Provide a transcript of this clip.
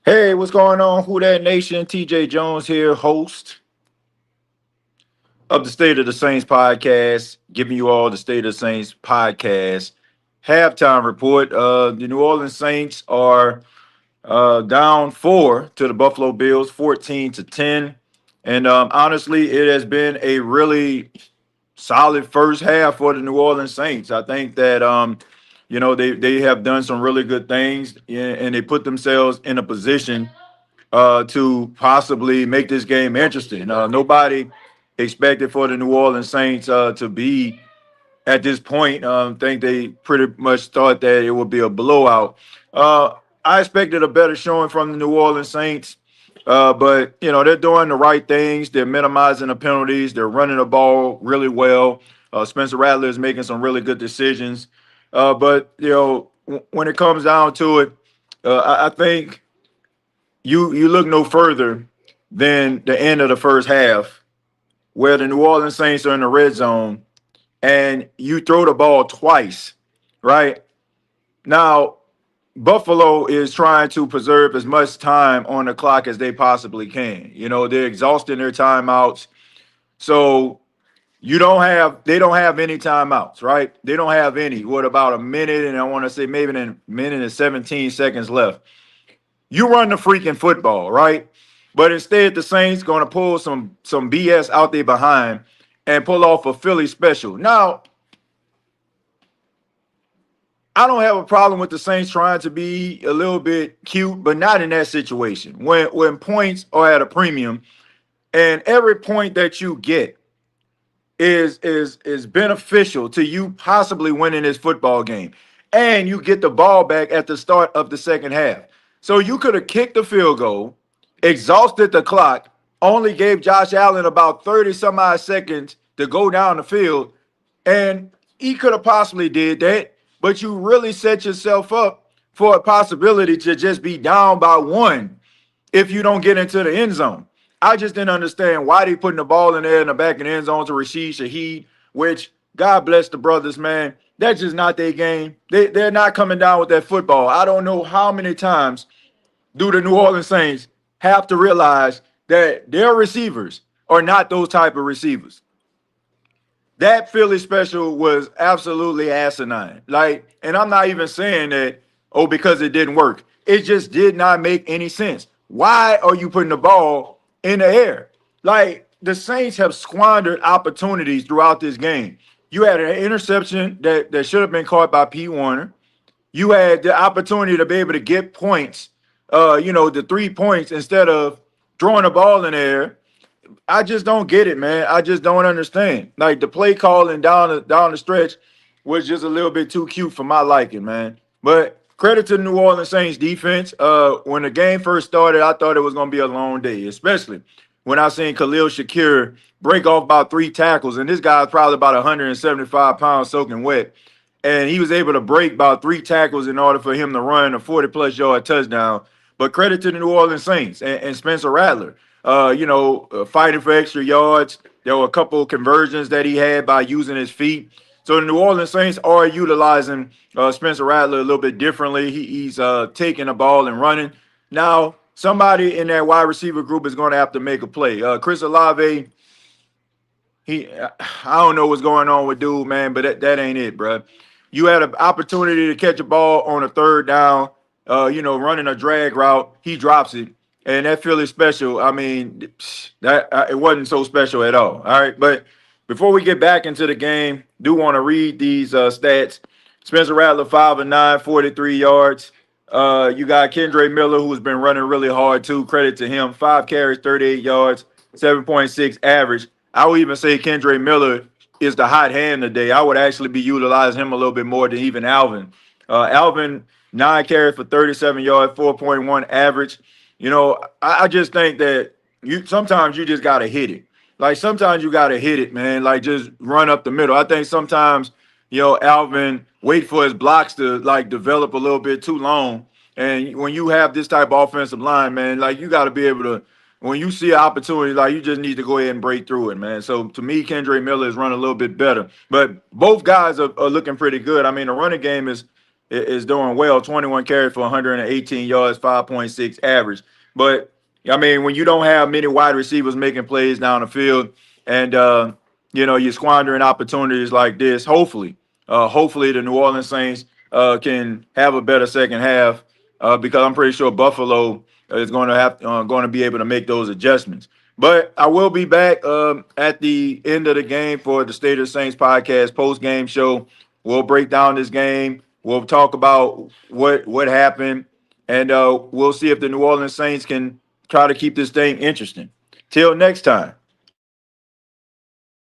Hey, what's going on? Who That Nation? TJ Jones here, host of the State of the Saints podcast, giving you all the State of the Saints podcast halftime report. The New Orleans Saints are down four to the Buffalo Bills, 14-10. And honestly, it has been a really solid first half for the New Orleans Saints. I think that they have done some really good things and they put themselves in a position to possibly make this game interesting. Nobody expected for the New Orleans Saints to be at this point. Think they pretty much thought that it would be a blowout. I expected a better showing from the New Orleans Saints, but they're doing the right things. They're minimizing the penalties. They're running the ball really well. Spencer Rattler is making some really good decisions. But when it comes down to it, I think you look no further than the end of the first half, where the New Orleans Saints are in the red zone, and you throw the ball twice, right? Now, Buffalo is trying to preserve as much time on the clock as they possibly can. They're exhausting their timeouts. So they don't have any timeouts, right? They don't have any. What about a minute? And I want to say maybe a minute and 17 seconds left. You run the freaking football, right? But instead, the Saints going to pull some BS out there behind and pull off a Philly special. Now, I don't have a problem with the Saints trying to be a little bit cute, but not in that situation. When points are at a premium, and every point that you get is beneficial to you possibly winning this football game, and you get the ball back at the start of the second half. So you could have kicked the field goal, exhausted the clock, only gave Josh Allen about 30 some odd seconds to go down the field, and he could have possibly did that, but you really set yourself up for a possibility to just be down by one if you don't get into the end zone. I just didn't understand why they putting the ball in there in the back of the end zone to Rashid Shaheed, which God bless the brothers, man. That's just not their game. They're not coming down with that football. I don't know how many times do the New Orleans Saints have to realize that their receivers are not those type of receivers. That Philly special was absolutely asinine. And I'm not even saying that, oh, because it didn't work. It just did not make any sense. Why are you putting the ball in the air? The Saints have squandered opportunities throughout this game. You had an interception that should have been caught by P. Warner. You had the opportunity to be able to get points, the 3 points instead of throwing the ball in the air. I just don't get it, man. I just don't understand. The play calling down the stretch was just a little bit too cute for my liking, man. But credit to the New Orleans Saints defense. When the game first started, I thought it was going to be a long day, especially when I seen Khalil Shakir break off about 3 tackles, and this guy's probably about 175 pounds soaking wet. And he was able to break about 3 tackles in order for him to run a 40-plus yard touchdown. But credit to the New Orleans Saints and Spencer Rattler. Fighting for extra yards. There were a couple of conversions that he had by using his feet. So the New Orleans Saints are utilizing Spencer Rattler a little bit differently. He's taking the ball and running. Now, somebody in that wide receiver group is going to have to make a play. Chris Olave, I don't know what's going on with dude, man, but that ain't it, bro. You had an opportunity to catch a ball on a third down, running a drag route. He drops it. And that Philly special, I mean, that it wasn't so special at all. All right. But before we get back into the game, do want to read these stats. Spencer Rattler, 5 of 9, 43 yards. You got Kendre Miller, who's been running really hard too. Credit to him. 5 carries, 38 yards, 7.6 average. I would even say Kendre Miller is the hot hand today. I would actually be utilizing him a little bit more than even Alvin. Alvin, 9 carries for 37 yards, 4.1 average. I just think that sometimes you just gotta hit it. Sometimes you gotta hit it, man. Just run up the middle. I think sometimes, Alvin wait for his blocks to develop a little bit too long. And when you have this type of offensive line, man, you gotta be able to, when you see an opportunity, you just need to go ahead and break through it, man. So to me, Kendre Miller is running a little bit better. But both guys are looking pretty good. I mean, the running game is is doing well. 21 carries for 118 yards, 5.6 average. But I mean, when you don't have many wide receivers making plays down the field, and you're squandering opportunities like this, hopefully the New Orleans Saints can have a better second half, because I'm pretty sure Buffalo is going to be able to make those adjustments. But I will be back at the end of the game for the State of the Saints podcast post game show. We'll break down this game. We'll talk about what happened, and we'll see if the New Orleans Saints can try to keep this thing interesting. Till next time.